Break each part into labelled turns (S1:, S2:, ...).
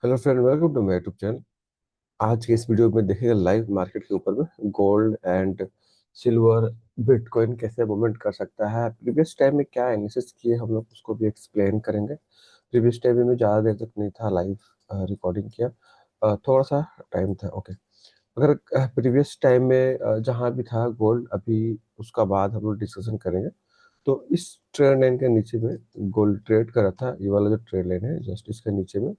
S1: Hello friend, welcome to my YouTube channel. आज के इस वीडियो में देखेंगे लाइव मार्केट के ऊपर में गोल्ड एंड सिल्वर, बिटकॉइन कैसे मूवमेंट कर सकता है। प्रीवियस टाइम में क्या एनालिसिस किए हम लोग उसको भी एक्सप्लेन करेंगे। प्रीवियस टाइम में ज़्यादा देर तक नहीं था लाइव रिकॉर्डिंग किया, थोड़ा सा टाइम था। ओके, अगर प्रीवियस टाइम में जहाँ भी था गोल्ड, अभी उसका बाद हम लोग डिस्कशन करेंगे। तो इस ट्रेड लाइन के नीचे में गोल्ड ट्रेड कर रहा था। ये वाला जो ट्रेड लाइन है जस्ट इसके नीचे में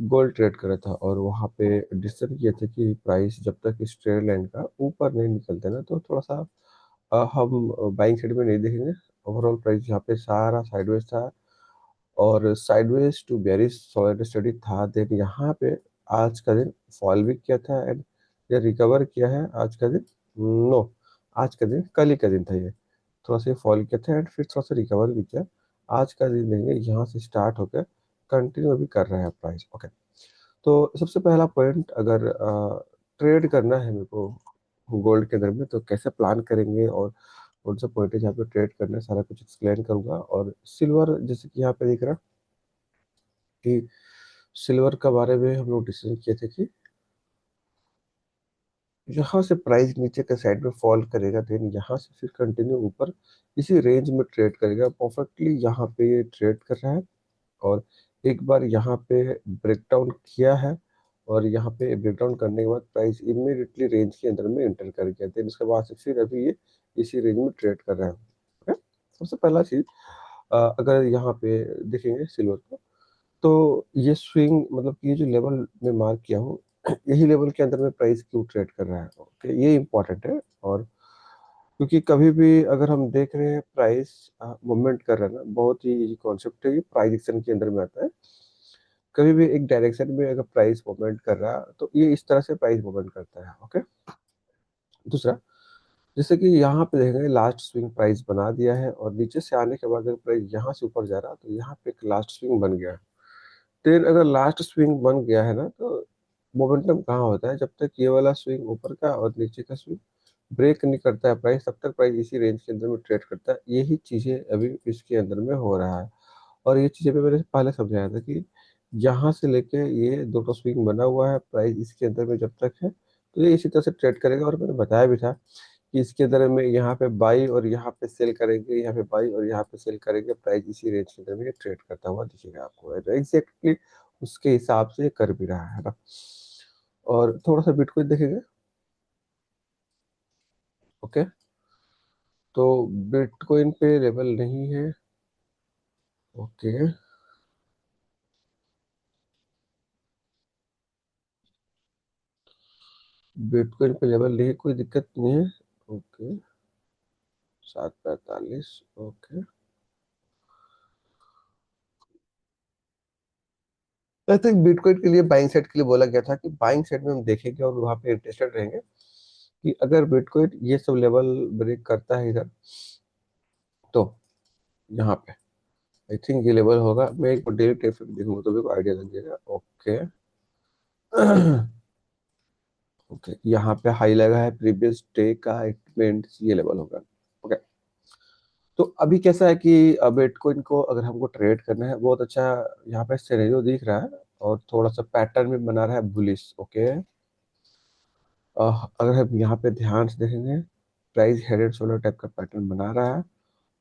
S1: गोल्ड ट्रेड कर रहा था, और वहाँ पे डिसीजन किए थे कि प्राइस जब तक इस ट्रेड लाइन का ऊपर नहीं निकलते ना तो थोड़ा सा हम बाइंग साइड में नहीं देखेंगे। ओवरऑल प्राइस यहाँ पे सारा साइडवेज था, और sideways to bearish solid study था। देन यहाँ पे आज का दिन फॉल भी किया था, एंड ये रिकवर किया है आज का दिन। नो, आज का दिन कल ही का दिन था। ये थोड़ा सा फॉल किया था एंड फिर थोड़ा सा रिकवर भी किया। आज का दिन देंगे यहाँ से स्टार्ट होकर कंटिन्यू भी कर रहा है प्राइस। ओके, तो सबसे पहला पॉइंट, अगर ट्रेड करना है मेरे को गोल्ड के अंदर में तो कैसे प्लान करेंगे और कौन सा पॉइंट है जहाँ पे ट्रेड करना है, सारा कुछ एक्सप्लेन करूंगा। और सिल्वर, जैसे कि यहाँ पे दिख रहा है कि सिल्वर के बारे में हम लोग डिसीजन किए थे कि यहाँ से प्राइस नीचे के साइड में फॉल करेगा, देन यहाँ से फिर कंटिन्यू ऊपर इसी रेंज में ट्रेड करेगा। परफेक्टली यहाँ पे ये ट्रेड कर रहा है, और एक बार यहाँ पे ब्रेकडाउन किया है, और यहाँ पे ब्रेकडाउन करने के बाद प्राइस इमीडिएटली रेंज के अंदर में एंटर कर गया। देन उसके बाद से फिर अभी ये इसी रेंज में ट्रेड कर रहा है। ओके, सबसे पहला चीज, अगर यहाँ पे देखेंगे सिल्वर को, तो ये स्विंग मतलब कि ये जो लेवल में मार्क किया हूँ यही लेवल के अंदर में प्राइस क्यों ट्रेड कर रहा है। ओके, ये इंपॉर्टेंट है। और क्योंकि कभी भी अगर हम देख रहे हैं प्राइस मूवमेंट कर रहा है ना, बहुत ही इजी कॉन्सेप्ट है, ये प्राइस एक्शन के अंदर में आता है। कभी भी एक डायरेक्शन में अगर प्राइस मूवमेंट कर रहा है तो ये इस तरह से प्राइस मूवमेंट करता है। ओके, दूसरा, जैसे कि यहाँ पे देखेंगे लास्ट स्विंग प्राइस बना दिया है, और नीचे से आने के बाद अगर प्राइस यहाँ से ऊपर जा रहा है तो यहाँ पे एक लास्ट स्विंग बन गया है। फिर अगर लास्ट स्विंग बन गया है ना तो मोमेंटम कहाँ होता है, जब तक ये वाला स्विंग ऊपर का और नीचे का स्विंग ब्रेक नहीं करता है प्राइस, तब तक प्राइस इसी रेंज के अंदर में ट्रेड करता है। यही चीजें अभी इसके अंदर में हो रहा है। और ये चीजें भी मैंने पहले समझाया था कि यहाँ से लेके ये दोनों स्विंग बना हुआ है, प्राइस इसके अंदर में जब तक है तो ये इसी तरह से ट्रेड करेगा। और मैंने बताया भी था कि इसके अंदर में यहाँ पे बाई और यहाँ पे सेल करेंगे, यहाँ पे बाई और यहाँ पे सेल करेंगे, प्राइस इसी रेंज के अंदर में ये ट्रेड करता हुआ दिखेगा आपको। एग्जैक्टली उसके हिसाब से ये कर भी रहा है ना। और थोड़ा सा बिटकॉइन देखेंगे। ओके, तो बिटकॉइन पे लेवल नहीं है। ओके, बिटकॉइन पे लेवल नहीं है, कोई दिक्कत नहीं है। Okay, 7:45। Okay, I think bitcoin के लिए बाइंग साइड के लिए बोला गया था कि बाइंग साइड में हम देखेंगे और वहां पे इंटरेस्टेड रहेंगे कि अगर बिटकॉइन ये सब लेवल ब्रेक करता है इधर, तो यहाँ पे आई थिंक ये लेवल होगा। मैं एक डेली टाइम फ्रेम देखूंगा तो मेरे को आइडिया लग जाएगा। ओके ओके, यहाँ पे हाई लगा है प्रीवियस डे का, इट मीन्स ये लेवल होगा। ओके, तो अभी कैसा है कि बिटकॉइन को अगर हमको ट्रेड करना है, बहुत अच्छा यहाँ पे सिनेरियो दिख रहा है, और थोड़ा सा पैटर्न भी बना रहा है बुलिश। ओके, अगर हम यहाँ पे ध्यान से देखेंगे, price head and shoulder type का पैटर्न बना रहा है,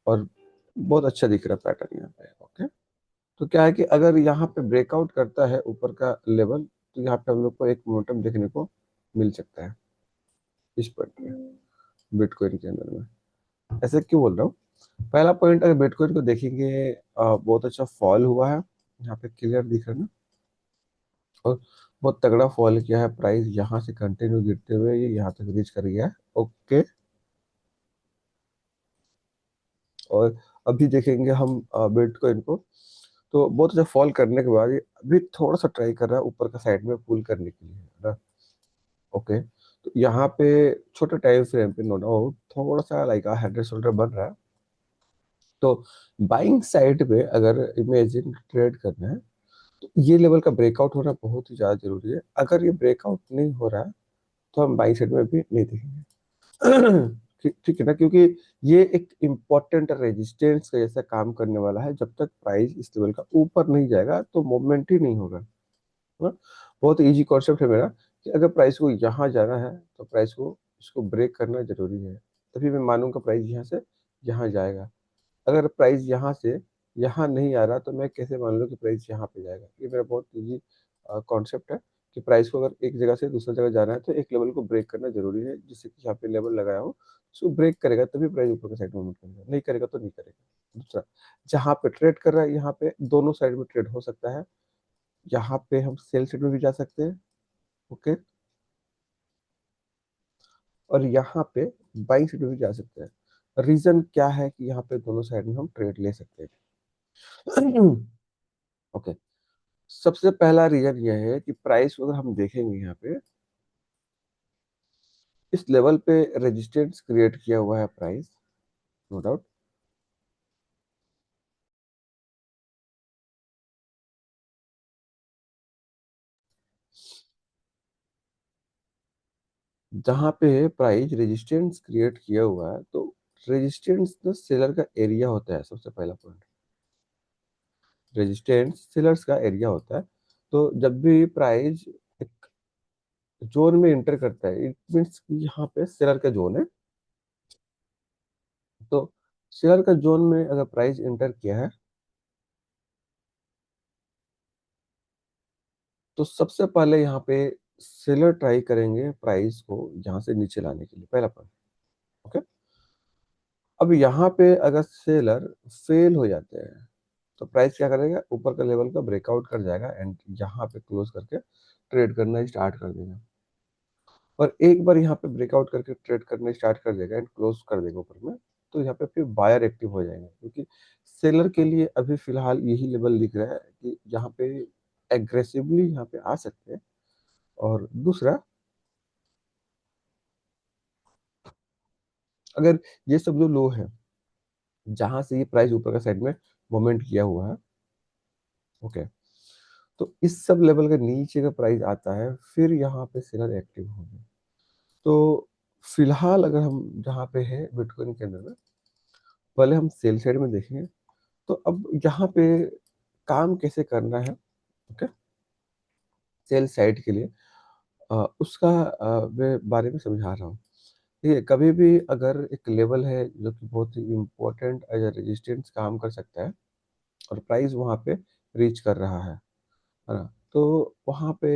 S1: और बहुत अच्छा दिख रहा है पैटर्न यहाँ पे। ओके, तो क्या है कि अगर यहाँ पे ब्रेकआउट करता है ऊपर का लेवल, तो यहाँ पे हम लोग को एक मोमेंटम देखने को मिल सकता है इस पॉइंट में बिटकॉइन के अंदर में। ऐसे क्यों बोल रहा हूँ, पहला पॉइंट, अगर बिटकॉइन को देखेंगे बहुत अच्छा फॉल हुआ है, यहाँ पे क्लियर दिख रहा है ना। और बहुत तगड़ा फॉल किया है प्राइस, यहाँ से कंटिन्यू गिरते हुए ये यहाँ तक रीच कर गया है। ओके, और अभी देखेंगे हम बिटकॉइन को, तो बहुत अच्छा फॉल करने के बाद ये अभी थोड़ा सा ट्राई कर रहा है ऊपर का साइड में पुल करने के लिए, है ना। ओके, तो यहाँ पे छोटे टाइम फ्रेम पे नो डाउट थोड़ा सा लाइक हेड एंड शोल्डर बन रहा है। तो बाइंग साइड पे अगर इमेजिन ट्रेड करना है तो ये लेवल का ब्रेकआउट होना बहुत ही ज्यादा जरूरी है। अगर ये ब्रेकआउट नहीं हो रहा है तो हम बाइंग साइड में भी नहीं देखेंगे। ठीक ठीक है ना, क्योंकि ये एक इम्पोर्टेंट रेजिस्टेंस का जैसा काम करने वाला है। जब तक प्राइस इस लेवल का ऊपर नहीं जाएगा तो मूवमेंट ही नहीं होगा। है ना। बहुत इजी कॉन्सेप्ट है मेरा कि अगर प्राइस को यहाँ जाना है तो प्राइस को इसको ब्रेक करना जरूरी है, तभी मैं मानूंगा प्राइस यहाँ से यहाँ जाएगा। अगर प्राइस यहाँ से यहाँ नहीं आ रहा तो मैं कैसे मान लूँ कि प्राइस यहाँ पे जाएगा। ये मेरा बहुत इजी कॉन्सेप्ट है कि प्राइस को अगर एक जगह से दूसरी जगह जाना है तो एक लेवल को ब्रेक करना जरूरी है, जिससे कि यहाँ पे लेवल लगाया हो उसको ब्रेक करेगा तभी प्राइस ऊपर के साइड में मूव करेगा, नहीं करेगा तो नहीं करेगा। दूसरा, जहाँ पे ट्रेड कर रहा है यहाँ पे दोनों साइड में ट्रेड हो सकता है। यहाँ पे हम सेल साइड में भी जा सकते हैं, ओके, और यहाँ पे बाइंग साइड में भी जा सकते हैं। रीजन क्या है कि यहाँ पे दोनों साइड में हम ट्रेड ले सकते हैं। ओके, सबसे पहला रीजन यह है कि प्राइस अगर हम देखेंगे यहाँ पे इस लेवल पे रेजिस्टेंस क्रिएट किया हुआ है प्राइस, नो डाउट। जहाँ पे प्राइस रेजिस्टेंस क्रिएट किया हुआ है तो रेजिस्टेंस तो सेलर का एरिया होता है, सबसे पहला पॉइंट। रेजिस्टेंस सेलर्स का एरिया होता है। तो जब भी प्राइस एक जोन में इंटर करता है इट मीन्स कि यहाँ पे सेलर का जोन है। तो शेयर का जोन में अगर प्राइस इंटर किया है तो सबसे पहले यहाँ पे सेलर ट्राई करेंगे प्राइस को यहाँ से नीचे लाने के लिए, पहला पॉइंट। ओके, अब यहाँ पे अगर सेलर फेल हो जाते हैं तो प्राइस क्या करेगा, ऊपर का लेवल का ब्रेकआउट कर जाएगा एंड यहाँ पे क्लोज करके ट्रेड करना स्टार्ट कर देगा। और एक बार यहाँ पे ब्रेकआउट करके ट्रेड करना स्टार्ट कर देगा एंड क्लोज कर देगा ऊपर में, तो यहाँ पे फिर बायर एक्टिव हो जाएंगे, क्योंकि सेलर के लिए अभी फिलहाल यही लेवल दिख रहा है कि यहाँ पे एग्रेसिवली यहाँ पे आ सकते हैं। और दूसरा, अगर ये सब जो लो है जहां से ये प्राइस ऊपर का साइड में मोमेंट किया हुआ है, ओके, तो इस सब लेवल के नीचे का प्राइस आता है फिर यहाँ पे सेलर एक्टिव होंगे। तो फिलहाल अगर हम जहाँ पे है बिटकॉइन के अंदर में, पहले हम सेल साइड में देखेंगे। तो अब यहाँ पे काम कैसे करना है, ओके, सेल साइड के लिए उसका मैं बारे में समझा रहा हूँ। ठीक है, कभी भी अगर एक लेवल है जो कि बहुत ही इम्पोर्टेंट एज ए रेजिस्टेंस काम कर सकता है और प्राइस वहाँ पे रीच कर रहा है ना, तो वहाँ पे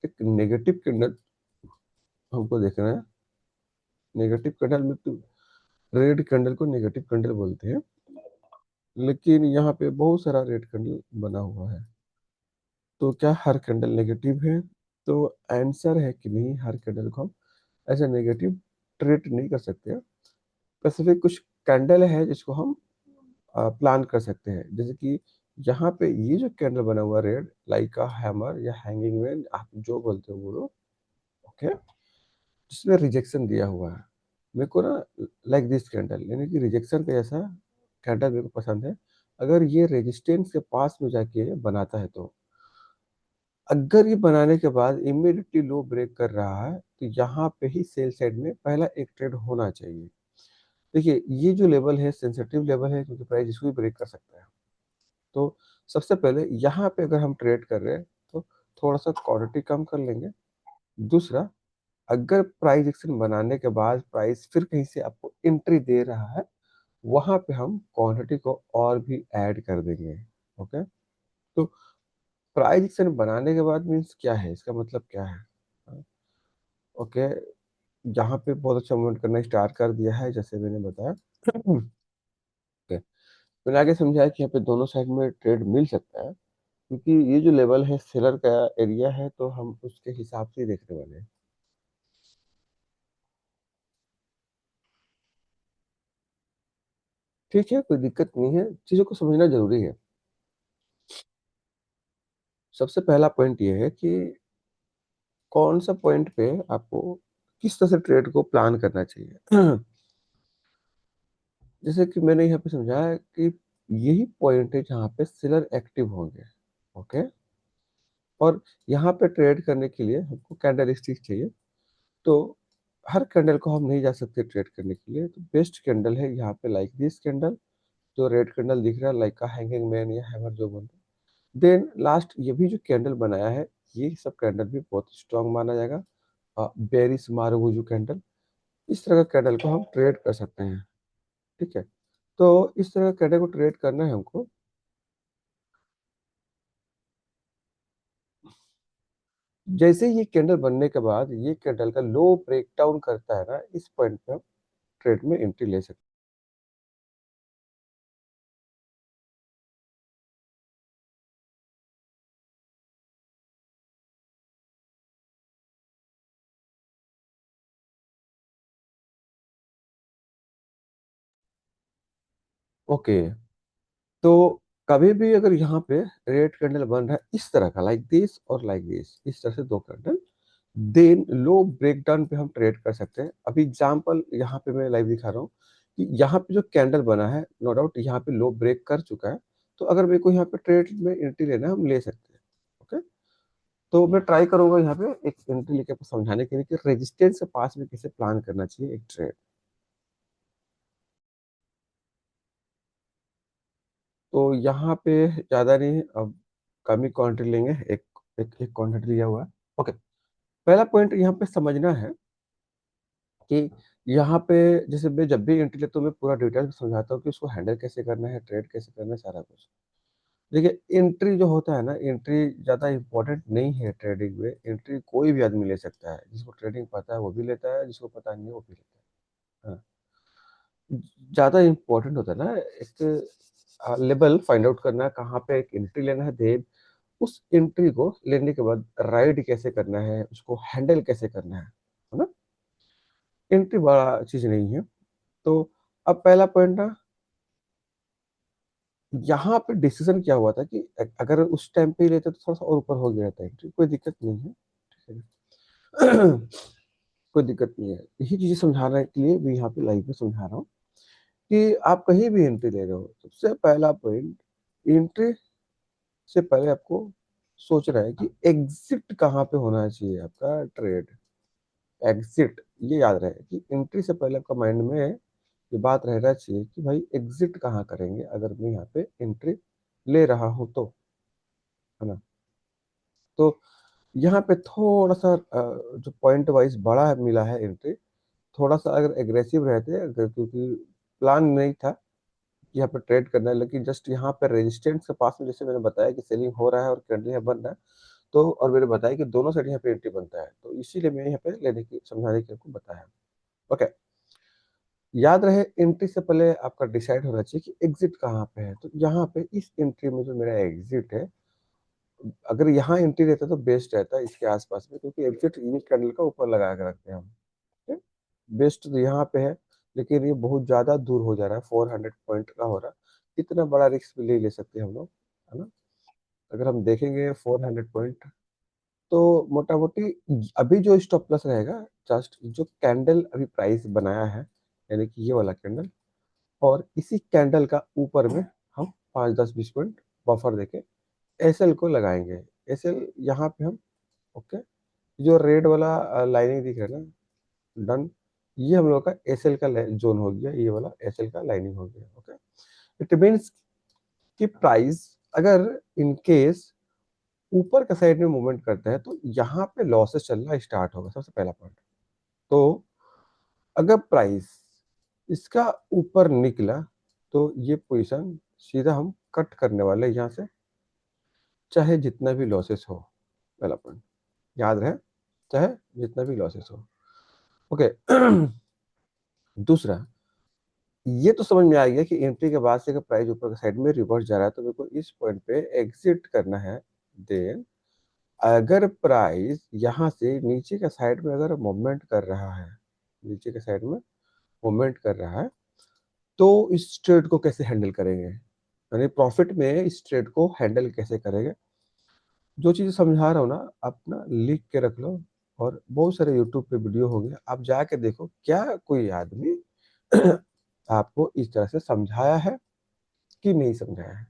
S1: एक नेगेटिव कैंडल हमको देखना है। नेगेटिव कैंडल में तो रेड कैंडल को नेगेटिव कैंडल बोलते हैं, लेकिन यहाँ पे बहुत सारा रेड कैंडल बना हुआ है। तो क्या हर कैंडल नेगेटिव है? तो आंसर है कि नहीं, हर कैंडल को हम ऐसे नेगेटिव ट्रीट नहीं कर सकते। स्पेसिफिक कुछ कैंडल है जिसको हम प्लान कर सकते हैं, जैसे कि यहाँ पे ये जो कैंडल बना हुआ रेड लाइक अ हैमर या हैंगिंग मैन, आप जो बोलते हो बोलो, ओके, जिसमें रिजेक्शन दिया हुआ है। मेरे को ना लाइक दिस कैंडल यानी कि रिजेक्शन का जैसा कैंडल मेरे को पसंद है। अगर ये रेजिस्टेंस के पास में जाके बनाता है तो, अगर ये बनाने के बाद इमीडिएटली लो ब्रेक कर रहा है तो यहाँ पे ही सेल साइड में पहला एक ट्रेड होना चाहिए। देखिए ये जो लेवल है सेंसिटिव लेवल है, क्योंकि प्राइस इसको भी ब्रेक कर सकता है। तो सबसे पहले यहाँ पे अगर हम ट्रेड कर रहे हैं तो थोड़ा सा क्वांटिटी कम कर लेंगे। दूसरा, अगर प्राइस एक्शन बनाने के बाद प्राइस फिर कहीं से आपको एंट्री दे रहा है, वहां पे हम क्वांटिटी को और भी ऐड कर देंगे। ओके, तो प्राइस एक्शन बनाने के बाद मीन्स क्या है, इसका मतलब क्या है? ओके, यहाँ पे बहुत अच्छा मूवमेंट करना स्टार्ट कर दिया है जैसे मैंने बताया। ओके, मैंने आगे समझाया कि यहाँ पे दोनों साइड में ट्रेड मिल सकता है, क्योंकि ये जो लेवल है सेलर का एरिया है तो हम उसके हिसाब से ही देखने वाले हैं। ठीक है, कोई दिक्कत नहीं है, चीजों को समझना जरूरी है। सबसे पहला पॉइंट ये है कि कौन सा पॉइंट पे आपको किस तरह से ट्रेड को प्लान करना चाहिए। जैसे कि मैंने यहाँ पे समझाया है कि यही पॉइंट है जहाँ पे सेलर एक्टिव होंगे, ओके, और यहाँ पे ट्रेड करने के लिए हमको कैंडल स्टिक चाहिए। तो हर कैंडल को हम नहीं जा सकते ट्रेड करने के लिए, तो बेस्ट कैंडल है यहाँ पे लाइक दिस कैंडल, जो रेड कैंडल दिख रहा है लाइक का हैंगिंग मैन या हैमर जो बोलते हैं, देन लास्ट ये भी जो कैंडल बनाया है, ये सब कैंडल भी बहुत स्ट्रांग माना जाएगा। बेरिस मारुगुजू कैंडल, इस तरह का कैंडल को हम ट्रेड कर सकते हैं। ठीक है, तो इस तरह का कैंडल को ट्रेड करना है हमको। जैसे ही ये कैंडल बनने के बाद ये कैंडल का लो ब्रेक डाउन करता है ना, इस पॉइंट पे हम ट्रेड में एंट्री ले सकते हैं। ओके, तो कभी भी अगर यहाँ पे रेड कैंडल बन रहा है इस तरह का, लाइक दिस और लाइक दिस, इस तरह से दो कैंडल, देन लो ब्रेकडाउन पे हम ट्रेड कर सकते हैं। अभी एग्जांपल यहाँ पे मैं लाइव दिखा रहा हूँ कि यहाँ पे जो कैंडल बना है, नो डाउट यहाँ पे लो ब्रेक कर चुका है। तो अगर मेरे को यहाँ पे ट्रेड में एंट्री लेना है, हम ले सकते हैं। ओके, तो मैं ट्राई करूंगा यहाँ पे एक एंट्री लेके आपको समझाने के लिए कि रेजिस्टेंस के पास में कैसे प्लान करना चाहिए एक ट्रेड। तो यहाँ पे ज्यादा नहीं, अब कम ही क्वांटिटी लेंगे, एक एक एक क्वांटिटी दिया हुआ है। ओके, पहला पॉइंट यहाँ पे समझना है कि यहाँ पे जैसे मैं जब भी एंट्री लेता हूँ, मैं पूरा डिटेल में समझाता हूँ कि उसको हैंडल कैसे करना है, ट्रेड कैसे करना है, सारा कुछ। देखिए, एंट्री जो होता है ना, एंट्री ज़्यादा इंपॉर्टेंट नहीं है ट्रेडिंग में। एंट्री कोई भी आदमी ले सकता है, जिसको ट्रेडिंग पता है वो भी लेता है, जिसको पता नहीं है वो भी लेता है। हाँ, ज़्यादा इंपॉर्टेंट होता है ना एक लेवल फाइंड आउट करना है, कहाँ पे एक एंट्री लेना है, देन उस एंट्री को लेने के बाद राइड कैसे करना है, उसको हैंडल कैसे करना है ना। एंट्री बड़ा चीज़ नहीं है। तो अब पहला पॉइंट ना, यहाँ पे डिसीजन क्या हुआ था कि अगर उस टाइम पे ही लेते तो थोड़ा सा और ऊपर हो गया था एंट्री, कोई दिक्कत नहीं है। ठीक है ना? कोई दिक्कत नहीं है। यही चीजें समझाने के लिए भी यहाँ पे लाइव में समझा रहा हूँ कि आप कहीं भी एंट्री ले रहे हो, सबसे पहला पॉइंट, एंट्री से पहले आपको सोचना है कि एग्जिट कहाँ पे होना चाहिए आपका ट्रेड। एग्जिट, ये याद रहे कि एंट्री से पहले आपका माइंड में ये बात रहना चाहिए कि भाई एग्जिट कहाँ करेंगे अगर मैं यहाँ पे एंट्री ले रहा हूँ तो, है ना। तो यहाँ पे थोड़ा सा जो पॉइंट वाइज बड़ा मिला है एंट्री, थोड़ा सा अगर एग्रेसिव रहते क्योंकि प्लान नहीं था कि यहाँ पे ट्रेड करना है, लेकिन जस्ट यहाँ पे रेजिस्टेंस के पास में जैसे मैंने बताया कि सेलिंग हो रहा है और कैंडल यहाँ बन रहा है, तो और मैंने बताया कि दोनों साइड यहाँ पे एंट्री बनता है, तो इसीलिए मैंने यहाँ पे लेने की समझाने के आपको बताया। ओके, याद रहे एंट्री से पहले आपका डिसाइड होना चाहिए कि एग्जिट कहाँ पे है। तो यहाँ पे इस एंट्री में जो मेरा एग्जिट है, अगर यहाँ एंट्री रहता तो बेस्ट रहता है इसके आसपास में, क्योंकि एग्जिट इन कैंडल का ऊपर लगा के रखते हैं हम। ठीक है? बेस्ट तो यहाँ पे है, लेकिन ये बहुत ज्यादा दूर हो जा रहा है, 400 पॉइंट का हो रहा है। इतना बड़ा रिस्क भी ले ले सकते हैं हम लोग, है ना। अगर हम देखेंगे 400 पॉइंट, तो मोटा मोटी अभी जो स्टॉप लॉस रहेगा, जस्ट जो कैंडल अभी प्राइस बनाया है, यानी कि ये वाला कैंडल, और इसी कैंडल का ऊपर में हम 5-10-20 पॉइंट बफर देके एसएल को लगाएंगे। एसएल यहाँ पे हम, ओके, जो रेड वाला लाइनिंग दिख रहा है ना, डन, ये हम लोग का एसएल का जोन हो गया, ये वाला एसएल का लाइनिंग हो गया। ओके, इट मीन्स कि प्राइस अगर इन केस ऊपर का साइड में मूवमेंट करता है तो यहाँ पे लॉसेस चलना स्टार्ट होगा, सबसे पहला पॉइंट। तो अगर प्राइस इसका ऊपर निकला तो ये पोजीशन सीधा हम कट करने वाले हैं यहाँ से, चाहे जितना भी लॉसेस हो। पहला पॉइंट याद रहे, चाहे जितना भी लॉसेस हो। ओके दूसरा, ये तो समझ में आ गया कि एंट्री के बाद से अगर प्राइस ऊपर के साइड में रिवर्स जा रहा है तो मेरे को इस पॉइंट पे एग्जिट करना है। देन अगर प्राइस यहाँ से नीचे के साइड में अगर मूवमेंट कर रहा है, नीचे के साइड में मूवमेंट कर रहा है, तो इस ट्रेड को कैसे हैंडल करेंगे, यानी प्रॉफिट में इस ट्रेड को हैंडल कैसे करेंगे। जो चीज़ समझा रहा हूँ ना, आप ना लिख के रख लो, और बहुत सारे यूट्यूब पे वीडियो होंगे, आप जाके देखो क्या कोई आदमी आपको इस तरह से समझाया है कि नहीं समझाया है,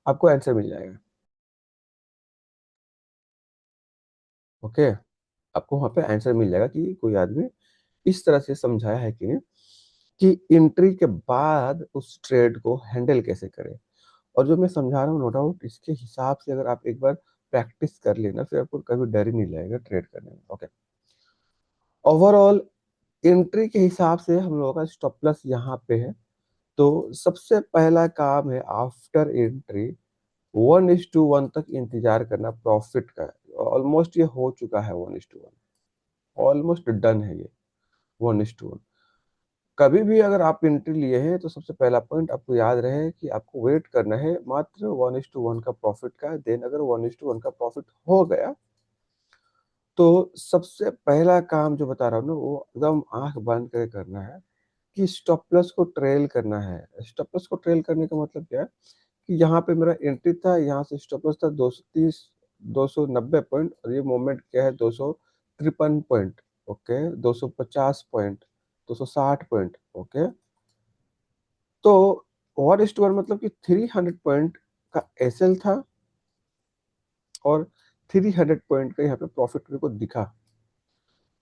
S1: आपको आंसर मिल जाएगा। ओके, आपको वहाँ पे आंसर मिल जाएगा कि कोई आदमी इस तरह से समझाया है कि नहीं, कि एंट्री के बाद उस ट्रेड को हैंडल कैसे करें। और जो मैं समझा रहा हूँ नो डाउट इसके हिसाब से अगर आप एक बार प्रैक्टिस कर लेना फिर आपको कभी डर ही नहीं लगेगा ट्रेड करने में। ओके, ओवरऑल एंट्री के हिसाब से हम लोगों का स्टॉप लॉस यहाँ पे है। तो सबसे पहला काम है आफ्टर एंट्री 1:1 तक इंतजार करना प्रॉफिट का। ऑलमोस्ट ये हो चुका है 1:1, ऑलमोस्ट डन है ये 1:1। कभी भी अगर आप एंट्री लिए हैं तो सबसे पहला पॉइंट आपको याद रहे कि आपको वेट करना है मात्र 1:1 का प्रॉफिट का। देन अगर 1:1 का प्रॉफिट हो गया तो सबसे पहला काम जो बता रहा हूँ ना वो एकदम आंख बंद करके करना है कि स्टॉप लॉस को ट्रेल करना है। स्टॉप लॉस को ट्रेल करने का मतलब क्या है कि यहाँ पे मेरा एंट्री था, यहाँ से स्टॉप लॉस था 230 290 पॉइंट, और ये मोमेंट क्या है 253 point. Okay, 250 point, 260 point. Okay, तो 1:1 मतलब कि 300 पॉइंट का एसएल था और 300 पॉइंट का यहाँ पे प्रॉफिट मेरे को दिखा।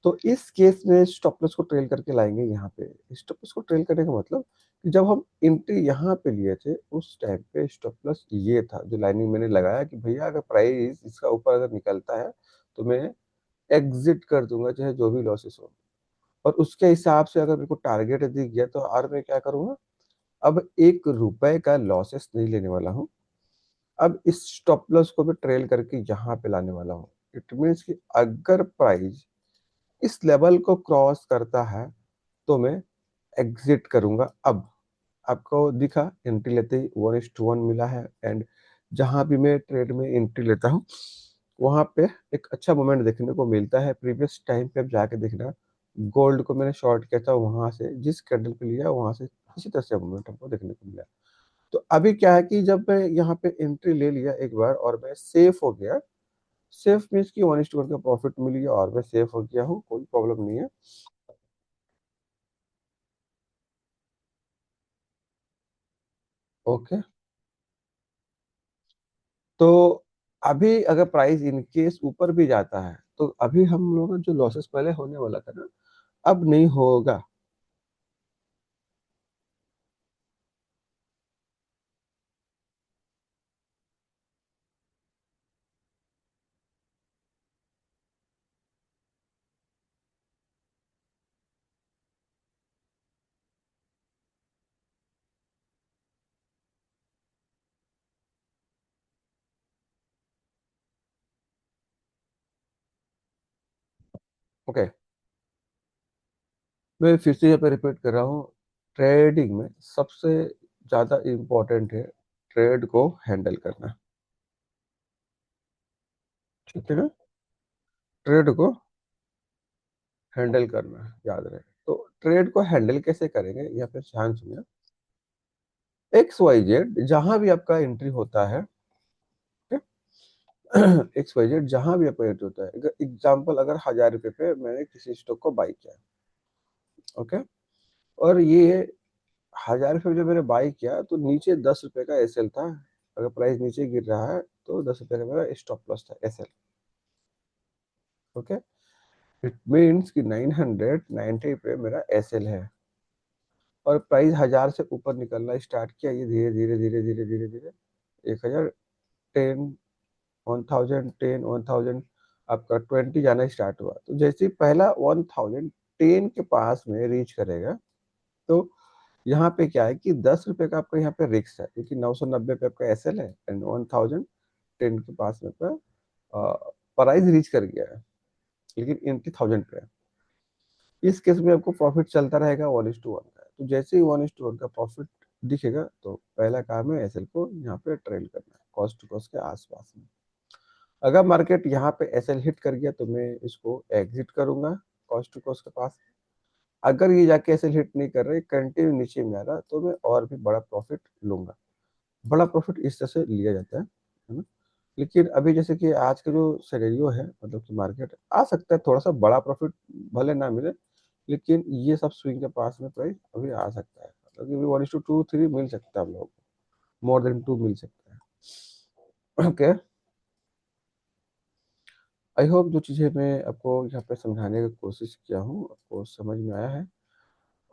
S1: तो इस केस में स्टॉप लॉस को ट्रेल करके लाएंगे यहाँ पे। स्टॉप लॉस को ट्रेल करने का मतलब कि जब हम एंट्री यहाँ पे लिए थे उस टाइम पे स्टॉप लॉस ये था, जो लाइनिंग मैंने लगाया कि भैया अगर प्राइस इसका ऊपर अगर निकलता है तो मैं एग्जिट कर दूंगा चाहे जो भी लॉसेस हो। और उसके हिसाब से अगर मेरे को टारगेट दिख गया तो और मैं क्या करूंगा, अब 1 रुपए का लॉसेस नहीं लेने वाला हूँ। अब इस स्टॉप लॉस को भी ट्रेल करके यहाँ पे लाने वाला हूँ। इट मीन्स कि अगर प्राइस इस लेवल को क्रॉस करता है तो मैं एग्जिट करूंगा। अब आपको दिखा एंट्री लेते ही 1:1 मिला है। एंड जहां भी मैं ट्रेड में एंट्री लेता हूँ वहां पे एक अच्छा मोमेंट देखने को मिलता है। प्रीवियस टाइम पे आप जाके देखना, गोल्ड को मैंने शॉर्ट किया था वहां से जिस कैंडल पे लिया वहां से इसी तरह से मोमेंट हमको देखने को मिला। तो अभी क्या है कि जब मैं यहाँ पे एंट्री ले लिया एक बार और मैं सेफ हो गया, सेफ मीन्स की 1:1 का प्रॉफिट मिल गया और मैं सेफ हो गया हूँ, कोई प्रॉब्लम नहीं है। ओके, तो अभी अगर प्राइस इन केस ऊपर भी जाता है तो अभी हम लोगों का जो लॉसेस पहले होने वाला था ना अब नहीं होगा। ओके, मैं फिर से यहाँ पे रिपीट कर रहा हूँ, ट्रेडिंग में सबसे ज्यादा इम्पोर्टेंट है ट्रेड को हैंडल करना। ठीक है ना, ट्रेड को हैंडल करना याद रहे। तो ट्रेड को हैंडल कैसे करेंगे यहाँ पे ध्यान सुनिए। XYZ जहां भी आपका एंट्री होता है, XYZ जहां भी आपका एंट्री होता है, अगर एग्जाम्पल अगर 1,000 रुपए पे मैंने किसी स्टॉक को बाई किया, ओके, और ये 1,000 रुपये जब मैंने बाई किया तो नीचे 10 रुपए का एसएल था। अगर प्राइस नीचे गिर रहा है तो 10 रुपए का मेरा स्टॉप लॉस था, एसएल। ओके, इट मीन्स कि 990 पे मेरा एसएल है और प्राइस 1,000 से ऊपर निकलना स्टार्ट किया, ये धीरे धीरे धीरे धीरे धीरे धीरे 1,000, 10, 1,010, 1,000, आपका 20 जाना स्टार्ट हुआ। तो जैसे ही पहला 1,010 के पास में रीच करेगा तो यहाँ पे क्या है कि 10 रुपए का आपका यहाँ पे रिक्स है क्योंकि 990 पे आपका एसएल है एंड 1,010 के पास में आपका प्राइस रीच कर गया है, लेकिन एंट्री 1,000 पे है। इस केस में आपको प्रॉफिट चलता रहेगा 1:1 का। तो जैसे ही 1:1 का प्रॉफिट दिखेगा तो पहला काम है एसएल को यहाँ पे ट्रेल करना है कॉस्ट टू कॉस्ट के आसपास में। अगर मार्केट यहाँ पे एसएल हिट कर गया तो मैं इसको एग्जिट करूंगा कॉस्ट टू कॉस्ट के पास। अगर ये जाके ऐसे हिट नहीं कर रहे, कंटिन्यू नीचे में आ रहा, तो मैं और भी बड़ा प्रॉफिट लूंगा। बड़ा प्रॉफिट इस तरह से लिया जाता है ना। लेकिन अभी जैसे कि आज का जो सिनेरियो है मतलब कि मार्केट आ सकता है थोड़ा सा बड़ा प्रॉफिट भले ना मिले, लेकिन ये सब स्विंग के पास में प्राइस अभी आ सकता है, मतलब कि 1:2 3 मिल सकता है हम लोग को, मोर देन 2 मिल सकता है। ओके, आई होप जो चीज़ें मैं आपको यहाँ पे समझाने की कोशिश किया हूँ आपको समझ में आया है।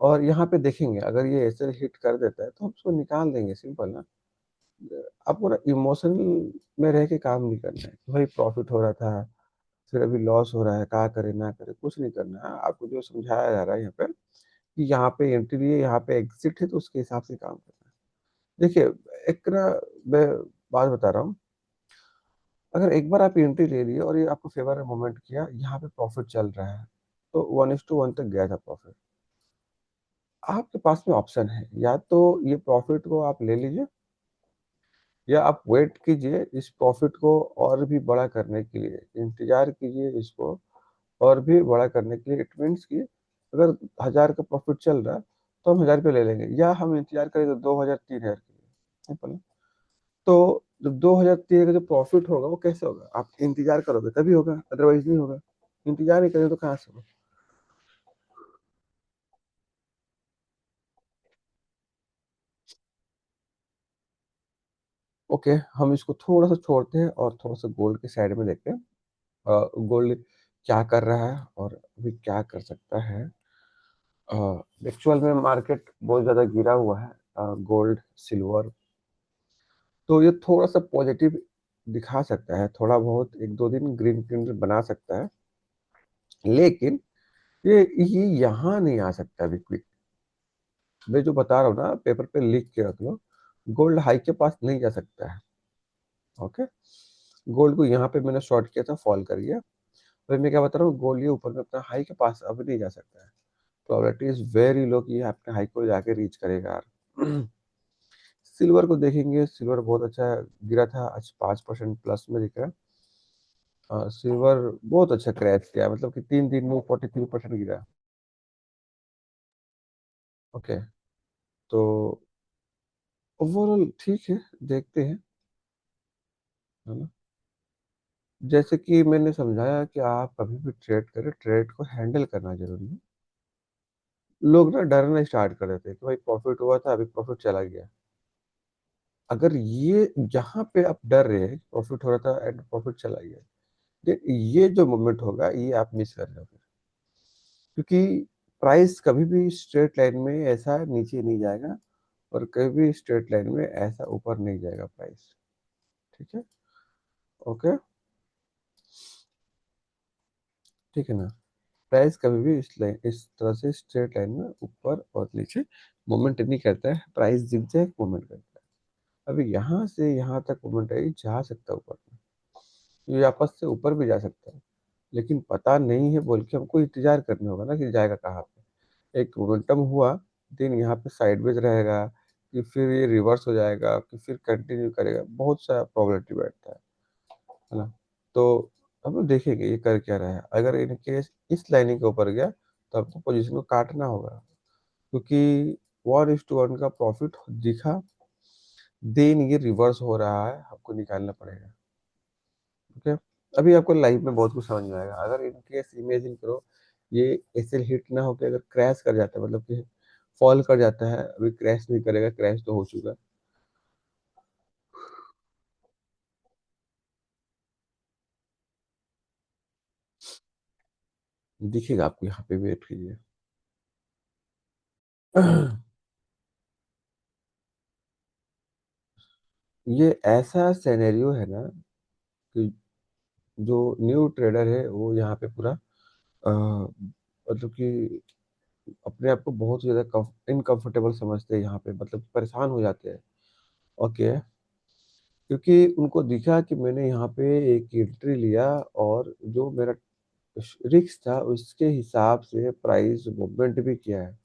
S1: और यहाँ पे देखेंगे अगर ये ऐसे हिट कर देता है तो हम उसको निकाल देंगे, सिंपल ना। आपको ना इमोशनल में रह के काम नहीं करना है कि भाई प्रॉफिट हो रहा था, फिर अभी लॉस हो रहा है, क्या करे ना करे, कुछ नहीं करना है। आपको जो समझाया जा रहा है यहाँ पे कि यहाँ पे एंट्री है, यहाँ पे एग्जिट है, तो उसके हिसाब से काम करना है। देखिए, एक ना, मैं बात बता रहा हूँ, अगर एक बार आप एंट्री ले लिए और ये आपको फेवर में मूवमेंट किया, यहाँ पे प्रॉफिट चल रहा है, तो 1:1 तक गया था प्रॉफिट। आपके पास में ऑप्शन है, या तो ये प्रॉफिट को आप ले लीजिए, या आप वेट कीजिए इस प्रॉफिट को और भी बड़ा करने के लिए, इंतजार कीजिए इसको और भी बड़ा करने के लिए। इट मीन्स कि अगर 1000 का प्रॉफिट चल रहा है, तो हम 1000 पे ले लेंगे, या हम इंतजार करें तो 2000 3000 के लिए। सिंपल है। तो जब 2000 3000 का जो प्रॉफिट होगा वो कैसे होगा, आप इंतजार करोगे तभी होगा, अदरवाइज नहीं होगा। इंतजार नहीं करेंगे तो कहाँ से होगा। ओके, हम इसको थोड़ा सा छोड़ते हैं और थोड़ा सा गोल्ड के साइड में देखते हैं। गोल्ड क्या कर रहा है और अभी क्या कर सकता है। एक्चुअल में मार्केट बहुत ज़्यादा गिरा हुआ है, गोल्ड सिल्वर, तो ये थोड़ा सा पॉजिटिव दिखा सकता है, थोड़ा बहुत एक दो दिन ग्रीन कैंडल बना सकता है, लेकिन ये यहाँ नहीं आ सकता अभी क्विक। मैं जो बता रहा हूँ ना, पेपर पे लिख के रख लो, गोल्ड हाई के पास नहीं जा सकता है। ओके, गोल्ड को यहाँ पे मैंने शॉर्ट किया था, फॉल कर गया। अभी मैं क्या बता रहा हूँ, गोल्ड ये ऊपर में अपना हाई के पास अब नहीं जा सकता है। प्रोबेबिलिटी इज वेरी लो कि ये अपने हाई को जाके रीच करेगा यार। सिल्वर को देखेंगे, सिल्वर बहुत अच्छा गिरा था, आज 5% प्लस में दिख रहा है। सिल्वर बहुत अच्छा क्रैश किया, मतलब कि 3 दिन में 43% गिरा। ओके, तो ओवरऑल ठीक है, देखते हैं, है ना। जैसे कि मैंने समझाया कि आप कभी भी ट्रेड करें, ट्रेड को हैंडल करना जरूरी है। लोग ना डरना स्टार्ट कर देते हैं कि भाई प्रॉफिट हुआ था, अभी प्रॉफिट चला गया। अगर ये यहाँ पे आप डर रहे हैं, प्रॉफिट हो रहा था एंड प्रॉफिट चला गया, ये जो मोमेंट होगा ये आप मिस कर रहे हो, क्योंकि प्राइस कभी भी स्ट्रेट लाइन में ऐसा नीचे नहीं जाएगा, और कभी भी स्ट्रेट लाइन में ऐसा ऊपर नहीं जाएगा प्राइस। ठीक है। ओके, ठीक है ना। प्राइस कभी भी इस तरह से स्ट्रेट लाइन में ऊपर और नीचे मूवमेंट नहीं करता है, प्राइस जिगजैग मूवमेंट करता है। अभी यहाँ से यहाँ तक मूवमेंट है, जा सकता है ऊपर में, ये आपस से ऊपर भी जा सकता है, लेकिन पता नहीं है बोल के हमको इंतजार करना होगा ना कि जाएगा कहाँ पे। एक मोमेंटम हुआ, दिन यहाँ पे साइडवेज रहेगा, कि फिर ये रिवर्स हो जाएगा, कि फिर कंटिन्यू करेगा, बहुत सा प्रोबेबिलिटी बैठता है ना। तो हम लोग देखेंगे ये कर क्या रहा है। अगर इन केस इस लाइनिंग के ऊपर गया, तो हमको पोजीशन को काटना होगा, क्योंकि 1:1 का प्रॉफिट दिखा, देन ये रिवर्स हो रहा है, हमको निकालना पड़ेगा। ओके, अभी आपको लाइफ में बहुत कुछ समझ में आएगा। अगर इन केस इमेजिन करो, ये एसएल हिट ना होकर अगर क्रैश कर जाता है, मतलब कि फॉल कर जाता है, अभी क्रैश नहीं करेगा, क्रैश तो हो चुका है, दिखेगा आपको, यहाँ पे वेट कीजिए। ये ऐसा सिनेरियो है ना कि जो न्यू ट्रेडर है वो यहाँ पे पूरा मतलब कि अपने आप को बहुत ज्यादा इनकम्फर्टेबल समझते हैं, यहाँ पे मतलब परेशान हो जाते हैं। ओके, क्योंकि उनको दिखा कि मैंने यहाँ पे एक एंट्री लिया, और जो मेरा रिस्क था उसके हिसाब से प्राइस मूवमेंट भी किया है,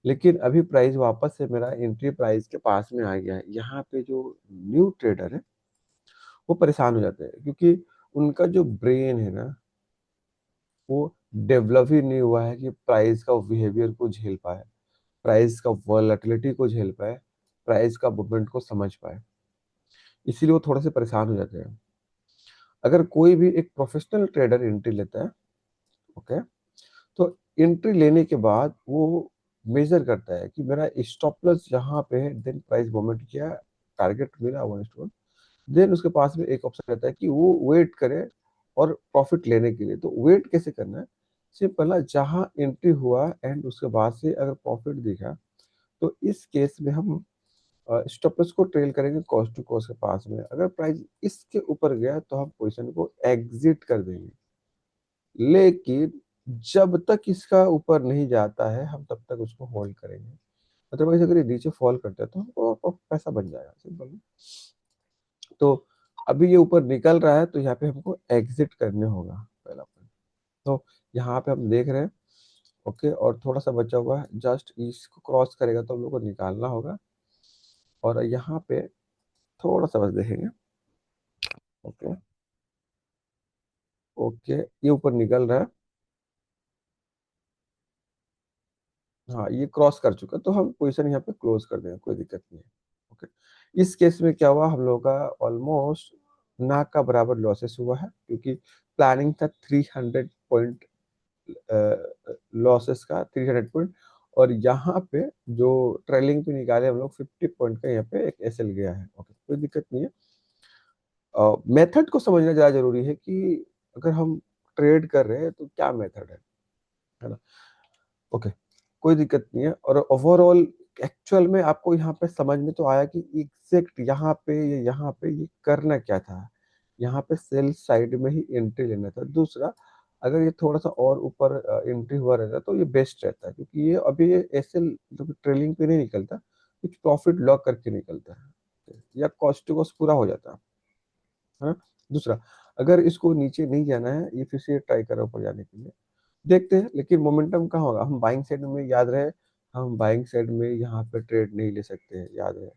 S1: लेकिन अभी प्राइस वापस से मेरा एंट्री प्राइस के पास में आ गया है। यहाँ पे जो न्यू ट्रेडर है वो परेशान हो जाते हैं, क्योंकि उनका जो ब्रेन है ना, वो डेवलप ही नहीं हुआ है कि प्राइस का बिहेवियर को झेल पाए, प्राइस का वॉलेटिलिटी को झेल पाए, प्राइस का मूवमेंट को समझ पाए। इसीलिए वो थोड़े से परेशान हो जाते हैं। अगर कोई भी एक प्रोफेशनल ट्रेडर एंट्री लेता है, ओके, तो एंट्री लेने के बाद वो मेजर करता है कि मेरा स्टॉप लॉस यहाँ पे है, देन प्राइस मूवमेंट किया, टारगेट मिला 1:1, देन उसके पास में एक ऑप्शन रहता है कि वो वेट करे और प्रॉफिट लेने के लिए। तो वेट कैसे करना है, सिंपल है, जहाँ एंट्री हुआ एंड उसके बाद से अगर प्रॉफिट दिखा, तो इस केस में हम स्टॉप लॉस को ट्रेल करेंगे कॉस्ट टू कॉस्ट के पास में, अगर प्राइस इसके ऊपर गया तो हम पोजीशन को एग्जिट कर देंगे। लेकिन जब तक इसका ऊपर नहीं जाता है हम तब तक उसको होल्ड करेंगे। अदरवाइज अगर ये नीचे फॉल करता है तो हमको पैसा बन जाएगा, सिंपल। तो अभी ये ऊपर निकल रहा है तो यहाँ पे हमको एग्जिट करने होगा, पहला पॉइंट। तो यहाँ पे हम देख रहे हैं, ओके, और थोड़ा सा बचा हुआ है, जस्ट इसको क्रॉस करेगा तो हम लोग को निकालना होगा। और यहाँ पे थोड़ा सा बस देखेंगे, ओके। ओके, ये ऊपर निकल रहा है। हाँ, ये क्रॉस कर चुका है, तो हम पोजीशन यहाँ पे क्लोज कर देंगे, कोई दिक्कत नहीं है। ओके, इस केस में क्या हुआ, हम लोगों का ऑलमोस्ट ना का बराबर लॉसेस हुआ है, क्योंकि प्लानिंग था 300 पॉइंट लॉसेस का, 300 पॉइंट। और यहाँ पे जो ट्रेलिंग पे निकाले हम लोग 50 पॉइंट का, यहाँ पे एक एसएल गया है। ओके, कोई दिक्कत नहीं है। मेथड को समझना ज़्यादा जरूरी है कि अगर हम ट्रेड कर रहे हैं तो क्या मेथड है ना। ओके, कोई दिक्कत नहीं है। और ओवरऑल एक्चुअल में आपको यहाँ पे समझ में तो आया कि एग्जैक्ट यहाँ पे यहाँ पे ये करना क्या था। यहाँ पे सेल साइड में ही एंट्री लेना था। दूसरा, अगर ये थोड़ा सा और ऊपर एंट्री हुआ रहता तो ये बेस्ट रहता, क्योंकि ये अभी ये ऐसे जो ट्रेलिंग पे नहीं निकलता, कुछ प्रॉफिट लॉक करके निकलता है या कॉस्ट टू कॉस्ट पूरा हो जाता है ना। दूसरा, अगर इसको नीचे नहीं जाना है, ये फिर से ट्राई करो ऊपर जाने के लिए, देखते हैं। लेकिन मोमेंटम कहाँ होगा, हम बाइंग साइड में, याद रहे, हम बाइंग साइड में यहाँ पे ट्रेड नहीं ले सकते हैं, याद रहे।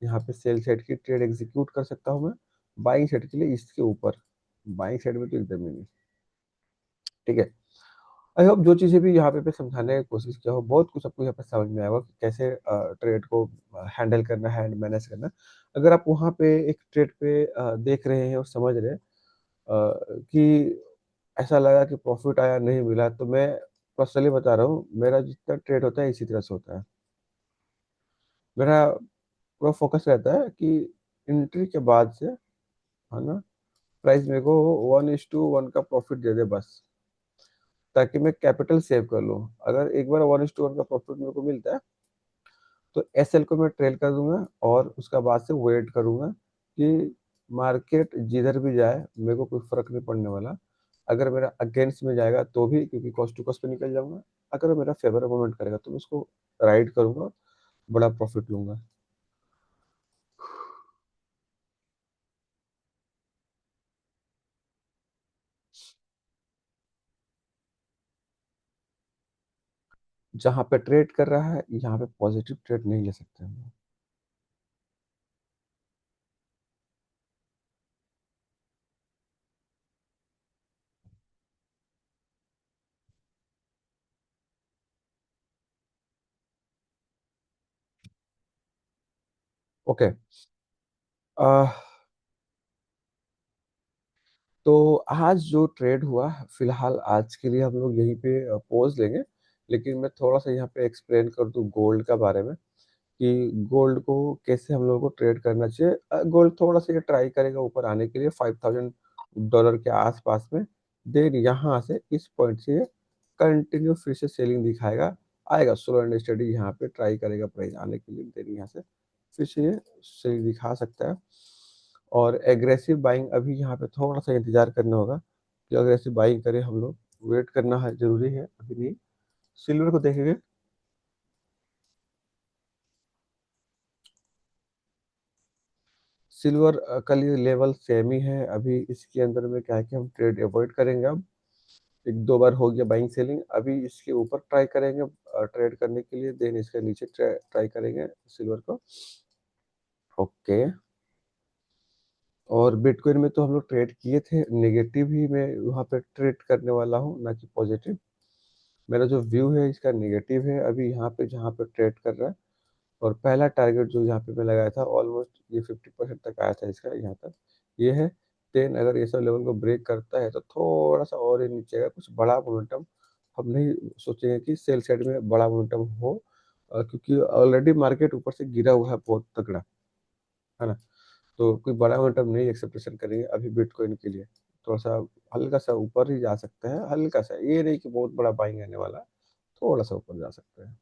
S1: यहाँ पे सेल साइड की ट्रेड एग्जीक्यूट कर सकता हूँ मैं, बाइंग साइड के लिए इसके ऊपर, बाइंग साइड में तो एकदम ही नहीं। ठीक है। आई होप जो चीज़ें भी यहाँ पे समझाने की कोशिश किया हो, बहुत कुछ आपको यहाँ पे समझ में आएगा कि कैसे ट्रेड को हैंडल करना है, मैनेज करना। अगर आप वहाँ पे एक ट्रेड पे देख रहे हैं और समझ रहे हैं कि ऐसा लगा कि प्रॉफिट आया, नहीं मिला, तो मैं पर्सनली बता रहा हूँ, मेरा जितना ट्रेड होता है इसी तरह से होता है। मेरा पूरा फोकस रहता है कि एंट्री के बाद से, है ना, प्राइस मेरे को 1:1 का प्रॉफिट दे दे बस, ताकि मैं कैपिटल सेव कर लूँ। अगर एक बार 1:1 का प्रॉफिट मेरे को मिलता है तो एसएल को मैं ट्रेल कर दूंगा, और उसका बाद से वेट करूंगा कि मार्केट जिधर भी जाए मेरे को कोई फर्क नहीं पड़ने वाला। अगर मेरा अगेंस्ट में जाएगा तो भी, क्योंकि कॉस्ट टू कॉस्ट पे निकल जाऊंगा। अगर मेरा फेवर मूवमेंट करेगा तो मैं उसको राइड करूंगा, बड़ा प्रॉफिट लूंगा। जहां पे ट्रेड कर रहा है यहाँ पे पॉजिटिव ट्रेड नहीं ले सकते हम लोग। ओके, तो आज जो ट्रेड हुआ, फिलहाल आज के लिए हम लोग यहीं पे पॉज लेंगे। लेकिन मैं थोड़ा सा यहाँ पे एक्सप्लेन कर दूं गोल्ड का बारे में, कि गोल्ड को कैसे हम लोगों को ट्रेड करना चाहिए। गोल्ड थोड़ा सा ये ट्राई करेगा ऊपर आने के लिए $5,000 के आसपास में। देन यहाँ से इस पॉइंट से कंटिन्यू फिर से सेलिंग दिखाएगा, आएगा स्लो एंड स्टडी, यहाँ पे ट्राई करेगा प्राइस आने के लिए। देन यहाँ से फिर से ये सेलिंग दिखा सकता है। और एग्रेसिव बाइंग अभी यहाँ पे थोड़ा सा इंतजार करना होगा कि अग्रेसिव बाइंग करें हम लोग, वेट करना है, जरूरी है, अभी नहीं। सिल्वर को देखेंगे। सिल्वर का लिए लेवल सेम ही है अभी, इसके अंदर में क्या है कि हम ट्रेड अवॉइड करेंगे। अब एक दो बार हो गया बाइंग सेलिंग, अभी इसके ऊपर ट्राई करेंगे ट्रेड करने के लिए, देन इसके नीचे ट्राई करेंगे सिल्वर को। ओके। और बिटकॉइन में तो हम लोग ट्रेड किए थे, नेगेटिव ही मैं वहाँ पे ट्रेड करने वाला हूँ, ना कि पॉजिटिव। मेरा जो व्यू है इसका नेगेटिव है अभी यहाँ पे, जहाँ पे ट्रेड कर रहा है। और पहला टारगेट जो यहाँ पे मैं लगाया था, ऑलमोस्ट ये 50% तक आया था इसका, यहाँ तक ये है। देन अगर ये सब लेवल को ब्रेक करता है तो थोड़ा सा और ये नीचे का कुछ बड़ा मोमेंटम, हम नहीं सोचेंगे कि सेल साइड में बड़ा मोमेंटम हो, क्योंकि ऑलरेडी मार्केट ऊपर से गिरा हुआ है बहुत तगड़ा, है ना। तो कोई बड़ा मोमेंटम नहीं एक्सेप्टेशन करेंगे अभी बिटकॉइन के लिए। थोड़ा सा हल्का सा ऊपर ही जा सकते हैं, हल्का सा, ये नहीं कि बहुत बड़ा बाइंग आने वाला, थोड़ा सा ऊपर जा सकते हैं।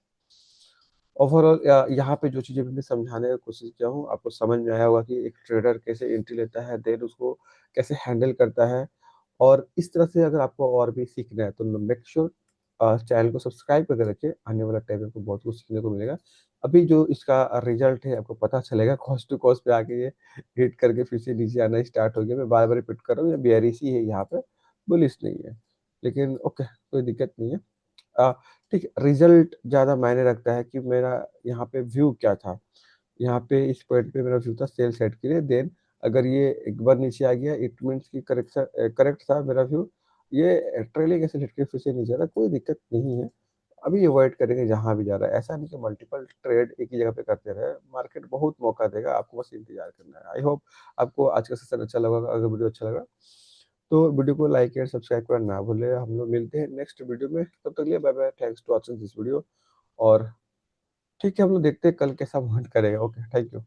S1: ओवरऑल यहाँ पे जो चीज़ें मैंने समझाने का कोशिश किया हूँ, आपको समझ में आया होगा कि एक ट्रेडर कैसे एंट्री लेता है, देन उसको कैसे हैंडल करता है। और इस तरह से अगर आपको और भी सीखना है तो मेक श्योर चैनल को सब्सक्राइब करके रखिए। आने वाला टाइम में आपको बहुत कुछ सीखने को मिलेगा। अभी जो इसका रिजल्ट है आपको पता चलेगा, कॉस्ट टू कॉस्ट पे आके ये हिट करके फिर से नीचे आना स्टार्ट हो गया। मैं बार-बार रिपीट कर रहा हूँ, ये बेयरिश ही है यहाँ पे, बुलिश नहीं है। लेकिन ओके, कोई दिक्कत नहीं है। अ, ठीक है, रिज़ल्ट ज़्यादा मायने रखता है कि मेरा यहाँ पे व्यू क्या था। यहाँ पे इस पॉइंट पे मेरा व्यू था सेल सेट के लिए, देन अगर ये एक बार नीचे आ गया इट मीन्स कि करेक्ट था मेरा व्यू। ये ट्रेलिंग ऐसे हट के फिर से नीचे आ रहा है, कोई दिक्कत नहीं है। अभी अवॉइड करेंगे जहाँ भी जा रहा है। ऐसा नहीं कि मल्टीपल ट्रेड एक ही जगह पे करते रहे, मार्केट बहुत मौका देगा, आपको बस इंतज़ार करना है। आई होप आपको आज का सेशन अच्छा लगा। अगर वीडियो अच्छा लगा तो वीडियो को लाइक एंड सब्सक्राइब करना ना भूलें। हम लोग मिलते हैं नेक्स्ट वीडियो में, तब तक के लिए bye bye, thanks to watching this video. और ठीक है, हम लोग देखते हैं कल कैसा मूवमेंट करेगा। Okay, thank you.